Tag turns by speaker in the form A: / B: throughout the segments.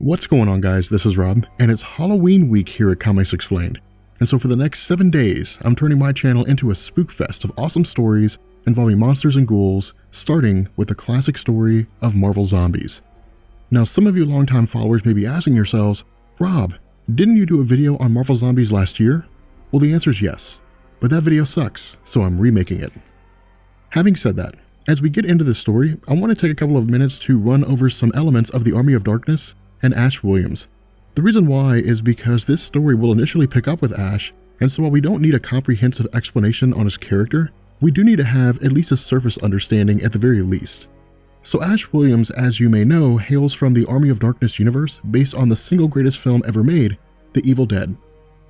A: What's going on, guys? This is Rob, and it's Halloween week here at Comics Explained. And so for the next 7 days, I'm turning my channel into a spook fest of awesome stories involving monsters and ghouls, starting with the classic story of Marvel Zombies. Now, some of you longtime followers may be asking yourselves, Rob, didn't you do a video on Marvel Zombies last year? Well, the answer is yes, but that video sucks, so I'm remaking it. Having said that, as we get into this story, I want to take a couple of minutes to run over some elements of the Army of Darkness and Ash Williams. The reason why is because this story will initially pick up with Ash, and so while we don't need a comprehensive explanation on his character, we do need to have at least a surface understanding at the very least. So Ash Williams, as you may know, hails from the Army of Darkness universe based on the single greatest film ever made, The Evil Dead.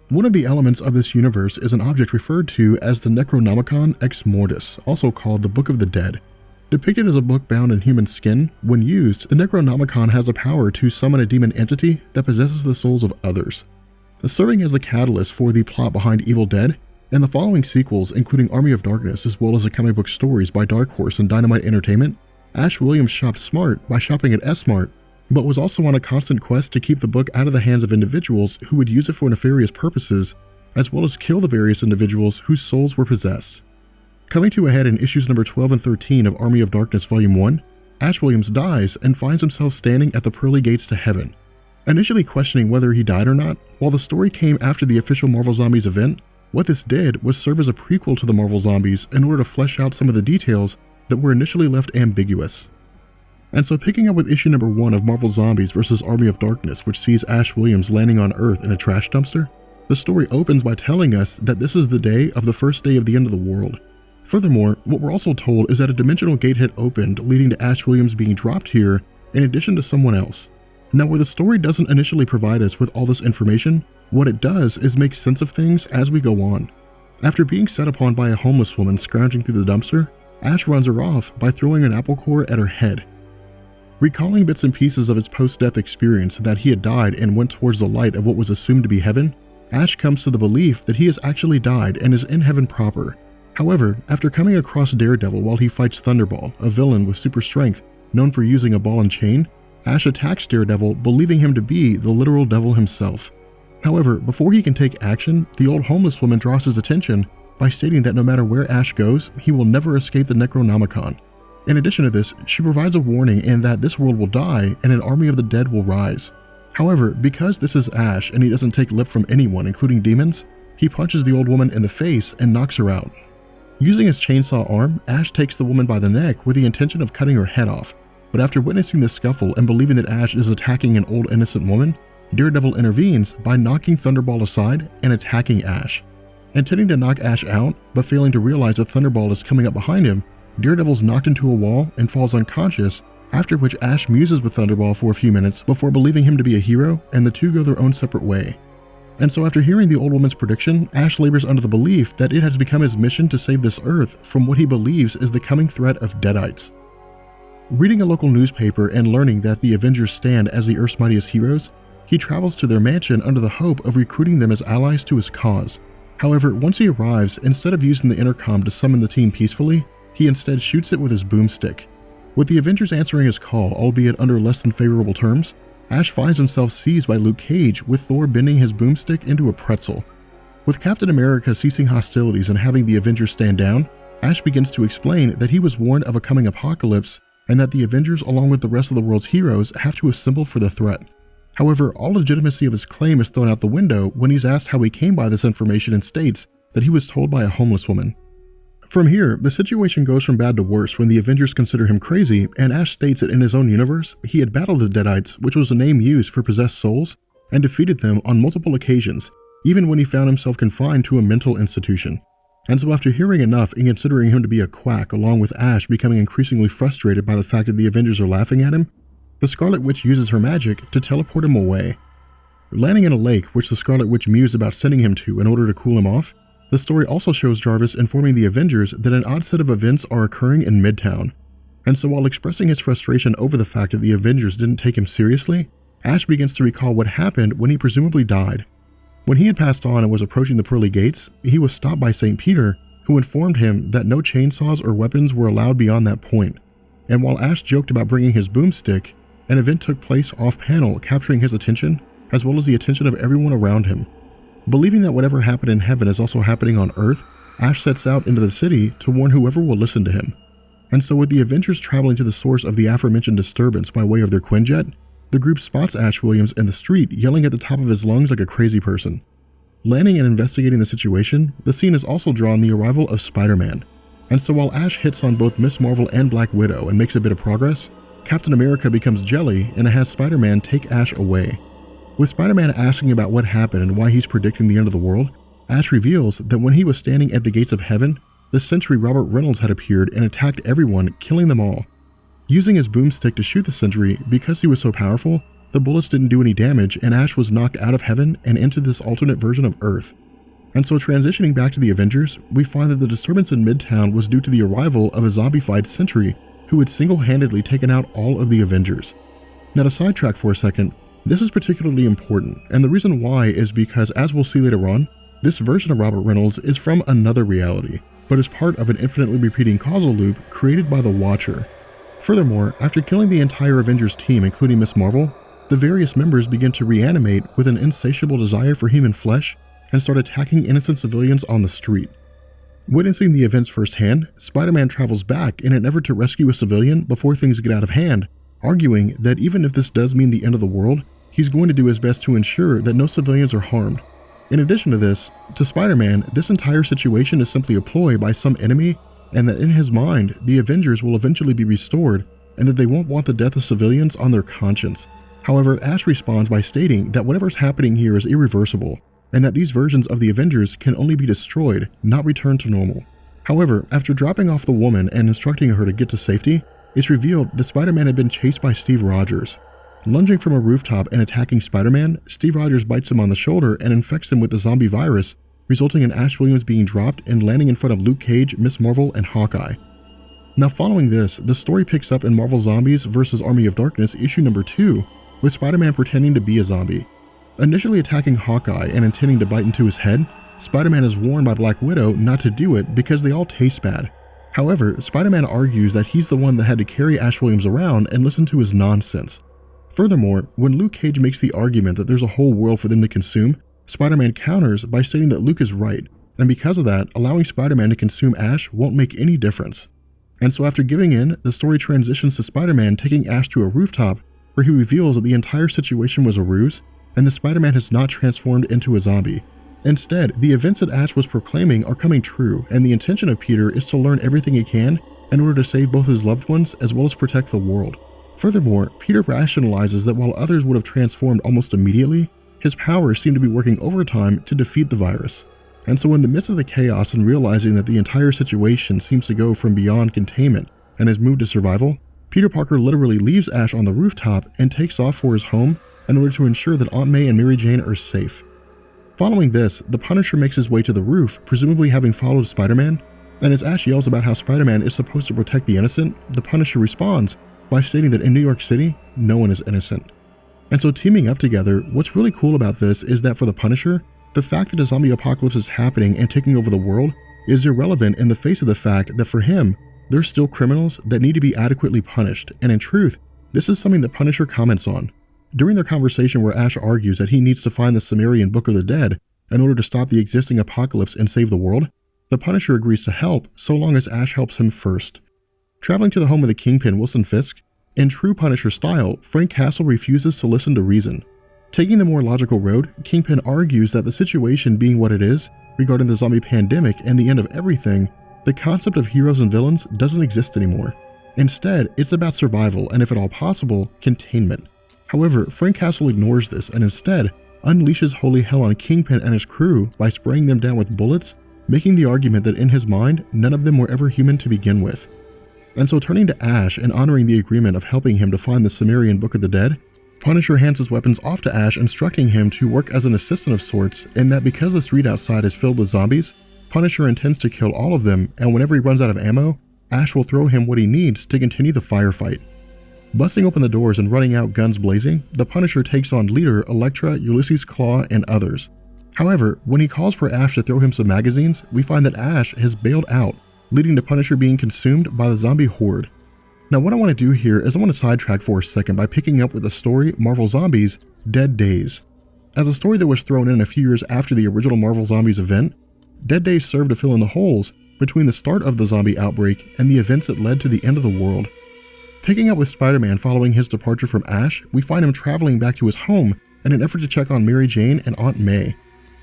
A: One of the elements of this universe is an object referred to as the Necronomicon Ex Mortis, also called the Book of the Dead. Depicted as a book bound in human skin, when used, the Necronomicon has a power to summon a demon entity that possesses the souls of others. Serving as the catalyst for the plot behind Evil Dead, and the following sequels, including Army of Darkness as well as the comic book stories by Dark Horse and Dynamite Entertainment, Ash Williams shopped smart by shopping at S-Mart, but was also on a constant quest to keep the book out of the hands of individuals who would use it for nefarious purposes, as well as kill the various individuals whose souls were possessed. Coming to a head in issues number 12 and 13 of Army of Darkness Volume 1, Ash Williams dies and finds himself standing at the pearly gates to heaven. Initially questioning whether he died or not, while the story came after the official Marvel Zombies event, what this did was serve as a prequel to the Marvel Zombies in order to flesh out some of the details that were initially left ambiguous. And so picking up with issue number 1 of Marvel Zombies vs. Army of Darkness, which sees Ash Williams landing on Earth in a trash dumpster, the story opens by telling us that this is the day of the first day of the end of the world. Furthermore, what we're also told is that a dimensional gate had opened, leading to Ash Williams being dropped here in addition to someone else. Now, where the story doesn't initially provide us with all this information, what it does is make sense of things as we go on. After being set upon by a homeless woman scrounging through the dumpster, Ash runs her off by throwing an apple core at her head. Recalling bits and pieces of his post-death experience that he had died and went towards the light of what was assumed to be heaven, Ash comes to the belief that he has actually died and is in heaven proper. However, after coming across Daredevil while he fights Thunderball, a villain with super strength known for using a ball and chain, Ash attacks Daredevil, believing him to be the literal devil himself. However, before he can take action, the old homeless woman draws his attention by stating that no matter where Ash goes, he will never escape the Necronomicon. In addition to this, she provides a warning in that this world will die and an army of the dead will rise. However, because this is Ash and he doesn't take lip from anyone, including demons, he punches the old woman in the face and knocks her out. Using his chainsaw arm, Ash takes the woman by the neck with the intention of cutting her head off, but after witnessing the scuffle and believing that Ash is attacking an old innocent woman, Daredevil intervenes by knocking Thunderball aside and attacking Ash. Intending to knock Ash out, but failing to realize that Thunderball is coming up behind him, Daredevil's knocked into a wall and falls unconscious, after which Ash muses with Thunderball for a few minutes before believing him to be a hero, and the two go their own separate way. And so after hearing the old woman's prediction, Ash labors under the belief that it has become his mission to save this Earth from what he believes is the coming threat of Deadites. Reading a local newspaper and learning that the Avengers stand as the Earth's mightiest heroes, he travels to their mansion under the hope of recruiting them as allies to his cause. However, once he arrives, instead of using the intercom to summon the team peacefully, he instead shoots it with his boomstick. With the Avengers answering his call, albeit under less than favorable terms, Ash finds himself seized by Luke Cage, with Thor bending his boomstick into a pretzel. With Captain America ceasing hostilities and having the Avengers stand down, Ash begins to explain that he was warned of a coming apocalypse and that the Avengers, along with the rest of the world's heroes, have to assemble for the threat. However, all legitimacy of his claim is thrown out the window when he's asked how he came by this information and states that he was told by a homeless woman. From here, the situation goes from bad to worse when the Avengers consider him crazy, and Ash states that in his own universe, he had battled the Deadites, which was a name used for possessed souls, and defeated them on multiple occasions, even when he found himself confined to a mental institution. And so after hearing enough and considering him to be a quack, along with Ash becoming increasingly frustrated by the fact that the Avengers are laughing at him, the Scarlet Witch uses her magic to teleport him away. Landing in a lake which the Scarlet Witch mused about sending him to in order to cool him off, the story also shows Jarvis informing the Avengers that an odd set of events are occurring in Midtown. And so while expressing his frustration over the fact that the Avengers didn't take him seriously, Ash begins to recall what happened when he presumably died. When he had passed on and was approaching the pearly gates, he was stopped by St. Peter, who informed him that no chainsaws or weapons were allowed beyond that point. And while Ash joked about bringing his boomstick, An event took place off-panel, capturing his attention, as well as the attention of everyone around him. Believing that whatever happened in heaven is also happening on Earth, Ash sets out into the city to warn whoever will listen to him. And so with the Avengers traveling to the source of the aforementioned disturbance by way of their Quinjet, the group spots Ash Williams in the street yelling at the top of his lungs like a crazy person. Landing and investigating the situation, the scene has also drawn the arrival of Spider-Man. And so while Ash hits on both Ms. Marvel and Black Widow and makes a bit of progress, Captain America becomes jelly and has Spider-Man take Ash away. With Spider-Man asking about what happened and why he's predicting the end of the world, Ash reveals that when he was standing at the gates of heaven, the Sentry Robert Reynolds had appeared and attacked everyone, killing them all. Using his boomstick to shoot the Sentry, because he was so powerful, the bullets didn't do any damage and Ash was knocked out of heaven and into this alternate version of Earth. And so transitioning back to the Avengers, we find that the disturbance in Midtown was due to the arrival of a zombified Sentry who had single-handedly taken out all of the Avengers. Now to sidetrack for a second, this is particularly important, and the reason why is because, as we'll see later on, this version of Robert Reynolds is from another reality, but is part of an infinitely repeating causal loop created by the Watcher. Furthermore, after killing the entire Avengers team, including Ms. Marvel, the various members begin to reanimate with an insatiable desire for human flesh and start attacking innocent civilians on the street. Witnessing the events firsthand, Spider-Man travels back in an effort to rescue a civilian before things get out of hand, arguing that even if this does mean the end of the world, he's going to do his best to ensure that no civilians are harmed. In addition to this, to Spider-Man, this entire situation is simply a ploy by some enemy, and that in his mind, the Avengers will eventually be restored, and that they won't want the death of civilians on their conscience. However, Ash responds by stating that whatever's happening here is irreversible, and that these versions of the Avengers can only be destroyed, not returned to normal. However, after dropping off the woman and instructing her to get to safety, it's revealed that Spider-Man had been chased by Steve Rogers. Lunging from a rooftop and attacking Spider-Man, Steve Rogers bites him on the shoulder and infects him with the zombie virus, resulting in Ash Williams being dropped and landing in front of Luke Cage, Ms. Marvel, and Hawkeye. Now following this, the story picks up in Marvel Zombies vs. Army of Darkness issue number 2, with Spider-Man pretending to be a zombie. Initially attacking Hawkeye and intending to bite into his head, Spider-Man is warned by Black Widow not to do it because they all taste bad. However, Spider-Man argues that he's the one that had to carry Ash Williams around and listen to his nonsense. Furthermore, when Luke Cage makes the argument that there's a whole world for them to consume, Spider-Man counters by stating that Luke is right, and because of that, allowing Spider-Man to consume Ash won't make any difference. And so after giving in, the story transitions to Spider-Man taking Ash to a rooftop where he reveals that the entire situation was a ruse, and that Spider-Man has not transformed into a zombie. Instead, the events that Ash was proclaiming are coming true, and the intention of Peter is to learn everything he can in order to save both his loved ones as well as protect the world. Furthermore, Peter rationalizes that while others would have transformed almost immediately, his powers seem to be working overtime to defeat the virus. And so in the midst of the chaos and realizing that the entire situation seems to go from beyond containment and has moved to survival, Peter Parker literally leaves Ash on the rooftop and takes off for his home in order to ensure that Aunt May and Mary Jane are safe. Following this, the Punisher makes his way to the roof, presumably having followed Spider-Man, and as Ash yells about how Spider-Man is supposed to protect the innocent, the Punisher responds by stating that in New York City, no one is innocent. And so teaming up together, what's really cool about this is that for the Punisher, the fact that a zombie apocalypse is happening and taking over the world is irrelevant in the face of the fact that for him, there's still criminals that need to be adequately punished, and in truth, this is something that Punisher comments on. During their conversation where Ash argues that he needs to find the Sumerian Book of the Dead in order to stop the existing apocalypse and save the world, the Punisher agrees to help so long as Ash helps him first. Traveling to the home of the Kingpin, Wilson Fisk, in true Punisher style, Frank Castle refuses to listen to reason. Taking the more logical road, Kingpin argues that the situation being what it is, regarding the zombie pandemic and the end of everything, the concept of heroes and villains doesn't exist anymore. Instead, it's about survival and, if at all possible, containment. However, Frank Castle ignores this and instead unleashes holy hell on Kingpin and his crew by spraying them down with bullets, making the argument that in his mind, none of them were ever human to begin with. And so turning to Ash and honoring the agreement of helping him to find the Sumerian Book of the Dead, Punisher hands his weapons off to Ash, instructing him to work as an assistant of sorts, and that because the street outside is filled with zombies, Punisher intends to kill all of them, and whenever he runs out of ammo, Ash will throw him what he needs to continue the firefight. Busting open the doors and running out guns blazing, the Punisher takes on Leader, Elektra, Ulysses Claw, and others. However, when he calls for Ash to throw him some magazines, we find that Ash has bailed out, leading to Punisher being consumed by the zombie horde. Now what I want to do here is I want to sidetrack for a second by picking up with the story Marvel Zombies Dead Days. As a story that was thrown in a few years after the original Marvel Zombies event, Dead Days served to fill in the holes between the start of the zombie outbreak and the events that led to the end of the world. Picking up with Spider-Man following his departure from Ash, we find him traveling back to his home in an effort to check on Mary Jane and Aunt May.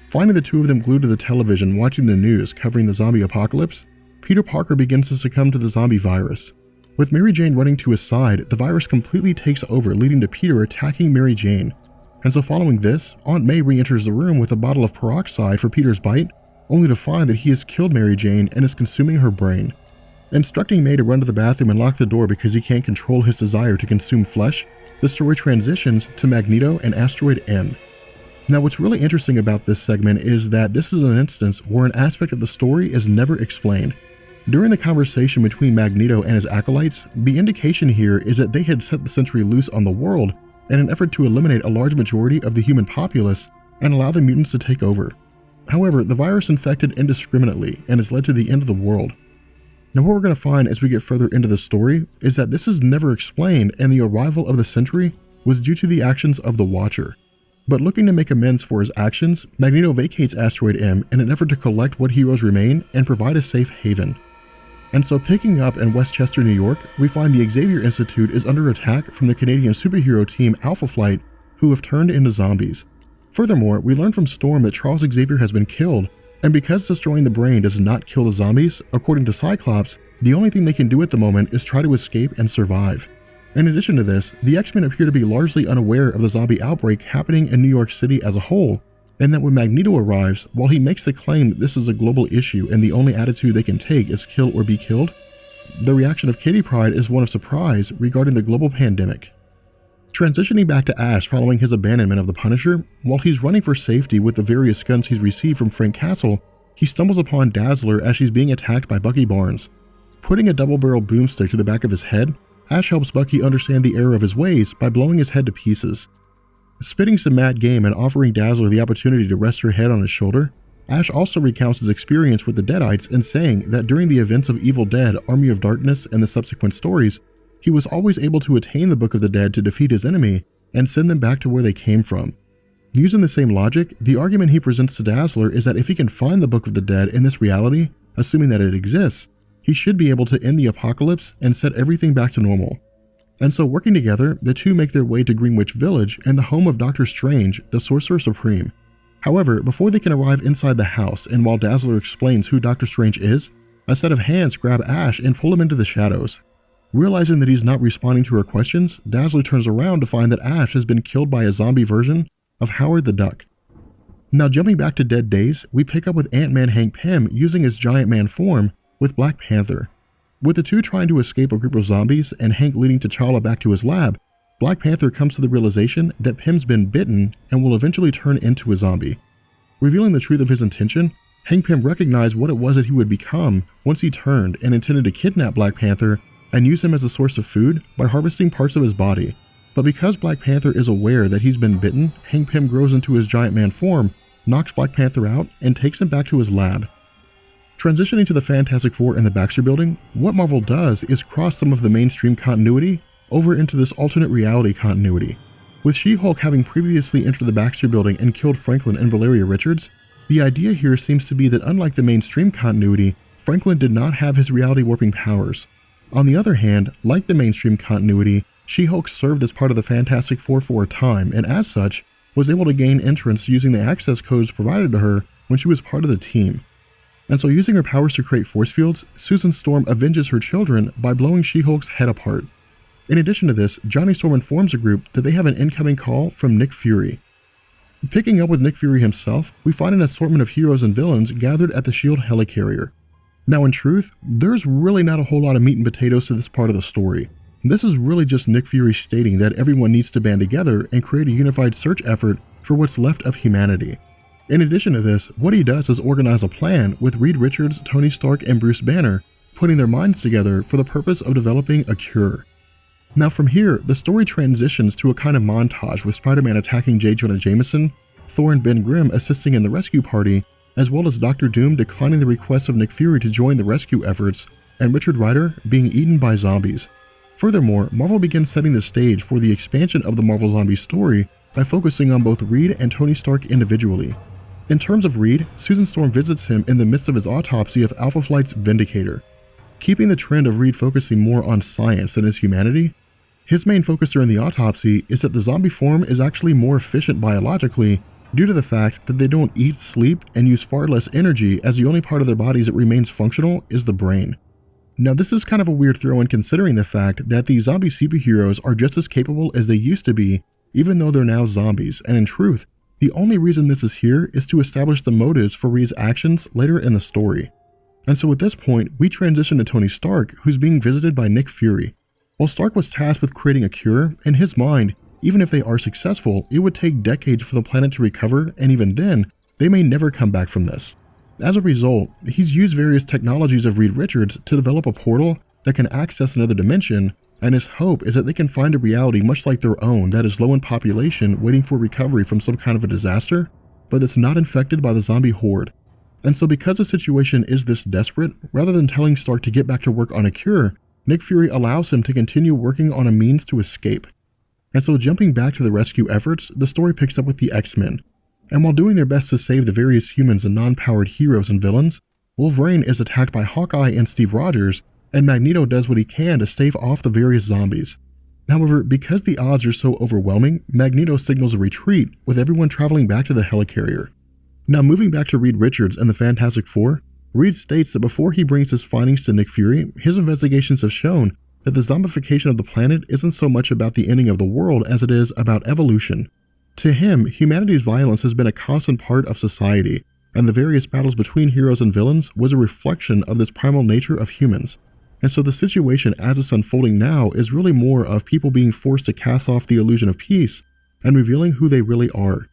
A: Finding the two of them glued to the television watching the news covering the zombie apocalypse, Peter Parker begins to succumb to the zombie virus. With Mary Jane running to his side, the virus completely takes over, leading to Peter attacking Mary Jane. And so following this, Aunt May re-enters the room with a bottle of peroxide for Peter's bite, only to find that he has killed Mary Jane and is consuming her brain. Instructing May to run to the bathroom and lock the door because he can't control his desire to consume flesh, the story transitions to Magneto and Asteroid M. Now what's really interesting about this segment is that this is an instance where an aspect of the story is never explained. During the conversation between Magneto and his acolytes, the indication here is that they had set the Sentry loose on the world in an effort to eliminate a large majority of the human populace and allow the mutants to take over. However, the virus infected indiscriminately and has led to the end of the world. Now what we're going to find as we get further into the story is that this is never explained and the arrival of the Sentry was due to the actions of the Watcher. But looking to make amends for his actions, Magneto vacates Asteroid M in an effort to collect what heroes remain and provide a safe haven. And so picking up in Westchester, New York, we find the Xavier Institute is under attack from the Canadian superhero team Alpha Flight, who have turned into zombies. Furthermore, we learn from Storm that Charles Xavier has been killed, and because destroying the brain does not kill the zombies, according to Cyclops, the only thing they can do at the moment is try to escape and survive. In addition to this, the X-Men appear to be largely unaware of the zombie outbreak happening in New York City as a whole, and that when Magneto arrives, while he makes the claim that this is a global issue and the only attitude they can take is kill or be killed, the reaction of Kitty Pryde is one of surprise regarding the global pandemic. Transitioning back to Ash following his abandonment of the Punisher, while he's running for safety with the various guns he's received from Frank Castle, he stumbles upon Dazzler as she's being attacked by Bucky Barnes. Putting a double-barreled boomstick to the back of his head, Ash helps Bucky understand the error of his ways by blowing his head to pieces. Spitting some mad game and offering Dazzler the opportunity to rest her head on his shoulder, Ash also recounts his experience with the Deadites in saying that during the events of Evil Dead, Army of Darkness, and the subsequent stories, he was always able to attain the Book of the Dead to defeat his enemy and send them back to where they came from. Using the same logic, the argument he presents to Dazzler is that if he can find the Book of the Dead in this reality, assuming that it exists, he should be able to end the apocalypse and set everything back to normal. And so working together, the two make their way to Greenwich Village and the home of Doctor Strange, the Sorcerer Supreme. However, before they can arrive inside the house and while Dazzler explains who Doctor Strange is, a set of hands grab Ash and pull him into the shadows. Realizing that he's not responding to her questions, Dazzler turns around to find that Ash has been killed by a zombie version of Howard the Duck. Now jumping back to Dead Days, we pick up with Ant-Man Hank Pym using his giant man form with Black Panther. With the two trying to escape a group of zombies and Hank leading T'Challa back to his lab, Black Panther comes to the realization that Pym's been bitten and will eventually turn into a zombie. Revealing the truth of his intention, Hank Pym recognized what it was that he would become once he turned and intended to kidnap Black Panther and use him as a source of food by harvesting parts of his body. But because Black Panther is aware that he's been bitten, Hank Pym grows into his giant man form, knocks Black Panther out, and takes him back to his lab. Transitioning to the Fantastic Four in the Baxter Building, what Marvel does is cross some of the mainstream continuity over into this alternate reality continuity. With She-Hulk having previously entered the Baxter Building and killed Franklin and Valeria Richards, the idea here seems to be that unlike the mainstream continuity, Franklin did not have his reality warping powers. On the other hand, like the mainstream continuity, She-Hulk served as part of the Fantastic Four for a time and as such, was able to gain entrance using the access codes provided to her when she was part of the team. And so using her powers to create force fields, Susan Storm avenges her children by blowing She-Hulk's head apart. In addition to this, Johnny Storm informs the group that they have an incoming call from Nick Fury. Picking up with Nick Fury himself, we find an assortment of heroes and villains gathered at the S.H.I.E.L.D. helicarrier. Now in truth, there's really not a whole lot of meat and potatoes to this part of the story. This is really just Nick Fury stating that everyone needs to band together and create a unified search effort for what's left of humanity. In addition to this, what he does is organize a plan with Reed Richards, Tony Stark, and Bruce Banner, putting their minds together for the purpose of developing a cure. Now from here, the story transitions to a kind of montage with Spider-Man attacking J. Jonah Jameson, Thor and Ben Grimm assisting in the rescue party, as well as Doctor Doom declining the request of Nick Fury to join the rescue efforts, and Richard Rider being eaten by zombies. Furthermore, Marvel began setting the stage for the expansion of the Marvel Zombie story by focusing on both Reed and Tony Stark individually. In terms of Reed, Susan Storm visits him in the midst of his autopsy of Alpha Flight's Vindicator. Keeping the trend of Reed focusing more on science than his humanity, his main focus during the autopsy is that the zombie form is actually more efficient biologically due to the fact that they don't eat, sleep, and use far less energy, as the only part of their bodies that remains functional is the brain. Now, this is kind of a weird throw-in considering the fact that the zombie superheroes are just as capable as they used to be, even though they're now zombies, and in truth, the only reason this is here is to establish the motives for Reed's actions later in the story. And so at this point, we transition to Tony Stark, who's being visited by Nick Fury. While Stark was tasked with creating a cure, in his mind, even if they are successful, it would take decades for the planet to recover, and even then, they may never come back from this. As a result, he's used various technologies of Reed Richards to develop a portal that can access another dimension, and his hope is that they can find a reality much like their own that is low in population, waiting for recovery from some kind of a disaster, but that's not infected by the zombie horde. And so because the situation is this desperate, rather than telling Stark to get back to work on a cure, Nick Fury allows him to continue working on a means to escape. And so jumping back to the rescue efforts, the story picks up with the X-Men. And while doing their best to save the various humans and non-powered heroes and villains, Wolverine is attacked by Hawkeye and Steve Rogers, and Magneto does what he can to stave off the various zombies. However, because the odds are so overwhelming, Magneto signals a retreat, with everyone traveling back to the helicarrier. Now moving back to Reed Richards and the Fantastic Four, Reed states that before he brings his findings to Nick Fury, his investigations have shown that the zombification of the planet isn't so much about the ending of the world as it is about evolution. To him, humanity's violence has been a constant part of society, and the various battles between heroes and villains was a reflection of this primal nature of humans. And so the situation as it's unfolding now is really more of people being forced to cast off the illusion of peace and revealing who they really are.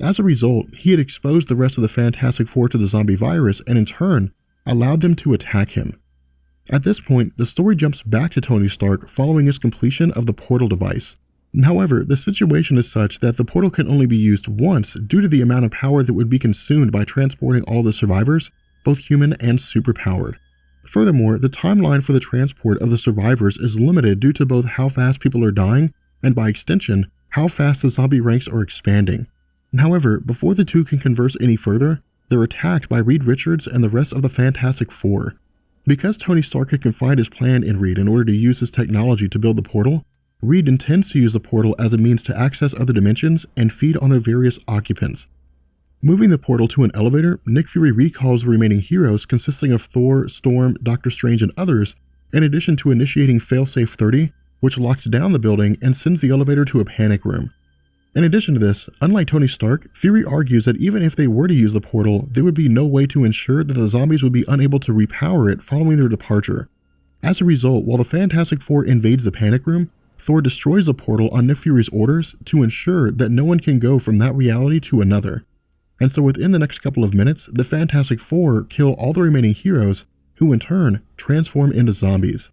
A: As a result, he had exposed the rest of the Fantastic Four to the zombie virus and in turn, allowed them to attack him. At this point, the story jumps back to Tony Stark following his completion of the portal device. However, the situation is such that the portal can only be used once due to the amount of power that would be consumed by transporting all the survivors, both human and superpowered. Furthermore, the timeline for the transport of the survivors is limited due to both how fast people are dying and, by extension, how fast the zombie ranks are expanding. However, before the two can converse any further, they're attacked by Reed Richards and the rest of the Fantastic Four. Because Tony Stark had confined his plan in Reed in order to use his technology to build the portal, Reed intends to use the portal as a means to access other dimensions and feed on their various occupants. Moving the portal to an elevator, Nick Fury recalls the remaining heroes consisting of Thor, Storm, Doctor Strange, and others, in addition to initiating Failsafe 30, which locks down the building and sends the elevator to a panic room. In addition to this, unlike Tony Stark, Fury argues that even if they were to use the portal, there would be no way to ensure that the zombies would be unable to repower it following their departure. As a result, while the Fantastic Four invades the panic room, Thor destroys the portal on Nick Fury's orders to ensure that no one can go from that reality to another. And so within the next couple of minutes, the Fantastic Four kill all the remaining heroes, who in turn transform into zombies.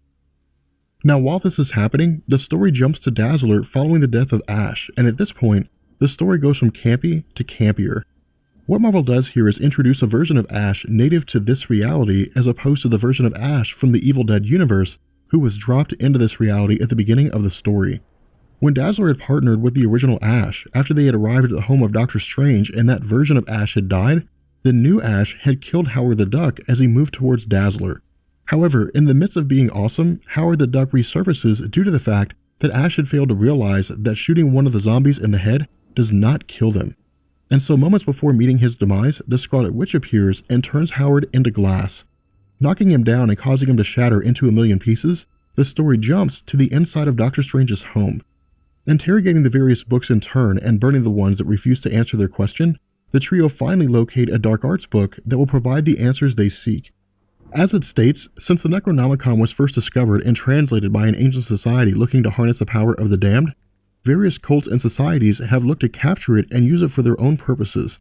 A: Now while this is happening, the story jumps to Dazzler following the death of Ash, and at this point, the story goes from campy to campier. What Marvel does here is introduce a version of Ash native to this reality as opposed to the version of Ash from the Evil Dead universe who was dropped into this reality at the beginning of the story. When Dazzler had partnered with the original Ash after they had arrived at the home of Doctor Strange and that version of Ash had died, the new Ash had killed Howard the Duck as he moved towards Dazzler. However, in the midst of being awesome, Howard the Duck resurfaces due to the fact that Ash had failed to realize that shooting one of the zombies in the head does not kill them. And so moments before meeting his demise, the Scarlet Witch appears and turns Howard into glass. Knocking him down and causing him to shatter into a million pieces, the story jumps to the inside of Doctor Strange's home. Interrogating the various books in turn and burning the ones that refuse to answer their question, the trio finally locate a dark arts book that will provide the answers they seek. As it states, since the Necronomicon was first discovered and translated by an ancient society looking to harness the power of the damned, various cults and societies have looked to capture it and use it for their own purposes.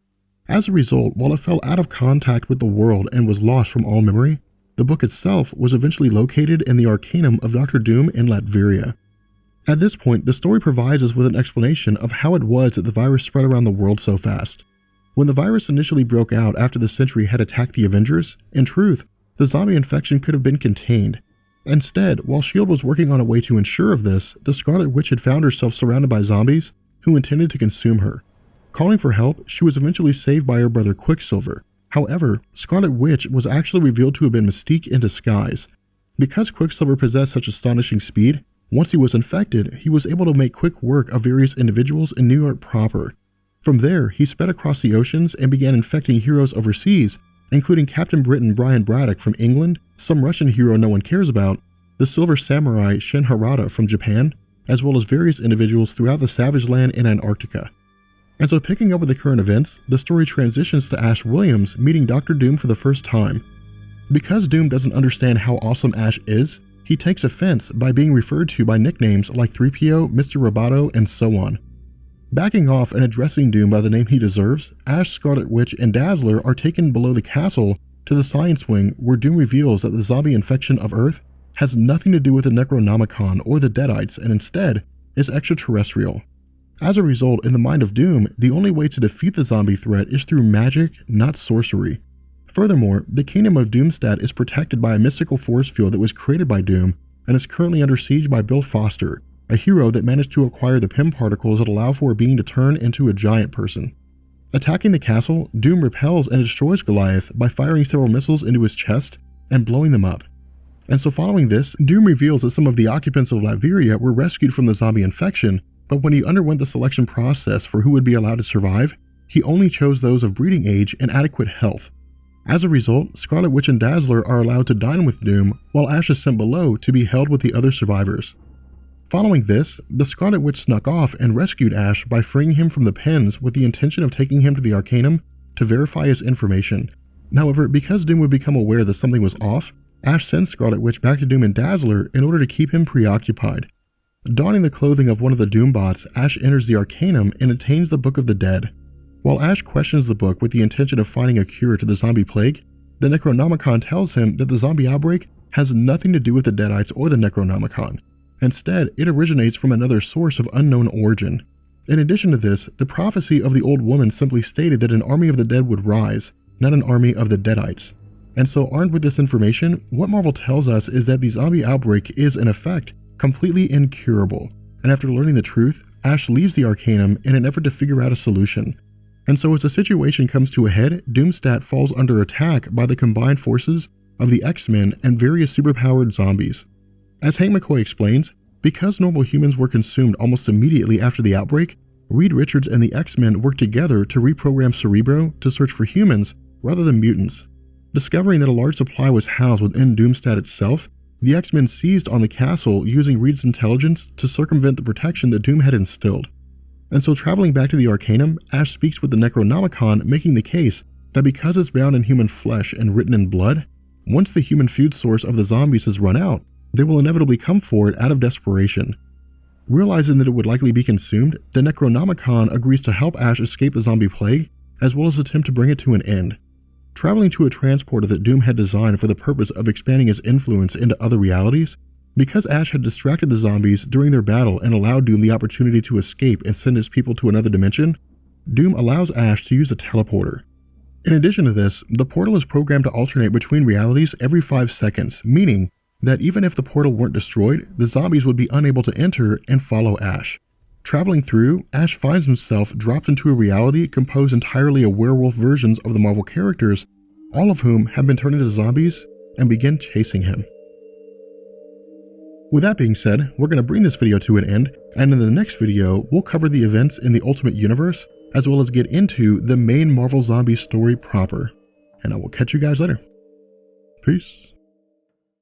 A: As a result, while it fell out of contact with the world and was lost from all memory, the book itself was eventually located in the Arcanum of Dr. Doom in Latveria. At this point, the story provides us with an explanation of how it was that the virus spread around the world so fast. When the virus initially broke out after the Sentry had attacked the Avengers, in truth, the zombie infection could have been contained. Instead, while S.H.I.E.L.D. was working on a way to ensure of this, the Scarlet Witch had found herself surrounded by zombies who intended to consume her. Calling for help, she was eventually saved by her brother Quicksilver. However, Scarlet Witch was actually revealed to have been Mystique in disguise. Because Quicksilver possessed such astonishing speed, once he was infected, he was able to make quick work of various individuals in New York proper. From there, he sped across the oceans and began infecting heroes overseas, including Captain Britain Brian Braddock from England, some Russian hero no one cares about, the Silver Samurai Shin Harada from Japan, as well as various individuals throughout the Savage Land in Antarctica. And so picking up with the current events, the story transitions to Ash Williams meeting Dr. Doom for the first time. Because Doom doesn't understand how awesome Ash is, he takes offense by being referred to by nicknames like 3PO, Mr. Roboto, and so on. Backing off and addressing Doom by the name he deserves, Ash, Scarlet Witch, and Dazzler are taken below the castle to the science wing where Doom reveals that the zombie infection of Earth has nothing to do with the Necronomicon or the Deadites and instead is extraterrestrial. As a result, in the mind of Doom, the only way to defeat the zombie threat is through magic, not sorcery. Furthermore, the kingdom of Doomstadt is protected by a mystical force field that was created by Doom and is currently under siege by Bill Foster, a hero that managed to acquire the Pym particles that allow for a being to turn into a giant person. Attacking the castle, Doom repels and destroys Goliath by firing several missiles into his chest and blowing them up. And so following this, Doom reveals that some of the occupants of Latveria were rescued from the zombie infection, but when he underwent the selection process for who would be allowed to survive, he only chose those of breeding age and adequate health. As a result, Scarlet Witch and Dazzler are allowed to dine with Doom, while Ash is sent below to be held with the other survivors. Following this, the Scarlet Witch snuck off and rescued Ash by freeing him from the pens with the intention of taking him to the Arcanum to verify his information. However, because Doom would become aware that something was off, Ash sends Scarlet Witch back to Doom and Dazzler in order to keep him preoccupied. Donning the clothing of one of the Doombots, Ash enters the Arcanum and attains the Book of the Dead. While Ash questions the book with the intention of finding a cure to the zombie plague, the Necronomicon tells him that the zombie outbreak has nothing to do with the Deadites or the Necronomicon. Instead, it originates from another source of unknown origin. In addition to this, the prophecy of the old woman simply stated that an army of the dead would rise, not an army of the Deadites. And so armed with this information, what Marvel tells us is that the zombie outbreak is, in effect, completely incurable, and after learning the truth, Ash leaves the Arcanum in an effort to figure out a solution. And so as the situation comes to a head, Doomstadt falls under attack by the combined forces of the X-Men and various superpowered zombies. As Hank McCoy explains, because normal humans were consumed almost immediately after the outbreak, Reed Richards and the X-Men worked together to reprogram Cerebro to search for humans rather than mutants. Discovering that a large supply was housed within Doomstadt itself, the X-Men seized on the castle using Reed's intelligence to circumvent the protection that Doom had instilled. And so traveling back to the Arcanum, Ash speaks with the Necronomicon, making the case that because it's bound in human flesh and written in blood, once the human food source of the zombies has run out, they will inevitably come for it out of desperation. Realizing that it would likely be consumed, the Necronomicon agrees to help Ash escape the zombie plague, as well as attempt to bring it to an end. Traveling to a transporter that Doom had designed for the purpose of expanding his influence into other realities, because Ash had distracted the zombies during their battle and allowed Doom the opportunity to escape and send his people to another dimension, Doom allows Ash to use a teleporter. In addition to this, the portal is programmed to alternate between realities every 5 seconds, meaning that even if the portal weren't destroyed, the zombies would be unable to enter and follow Ash. Traveling through, Ash finds himself dropped into a reality composed entirely of werewolf versions of the Marvel characters, all of whom have been turned into zombies and begin chasing him. With that being said, we're going to bring this video to an end, and in the next video, we'll cover the events in the Ultimate Universe, as well as get into the main Marvel Zombie story proper. And I will catch you guys later. Peace.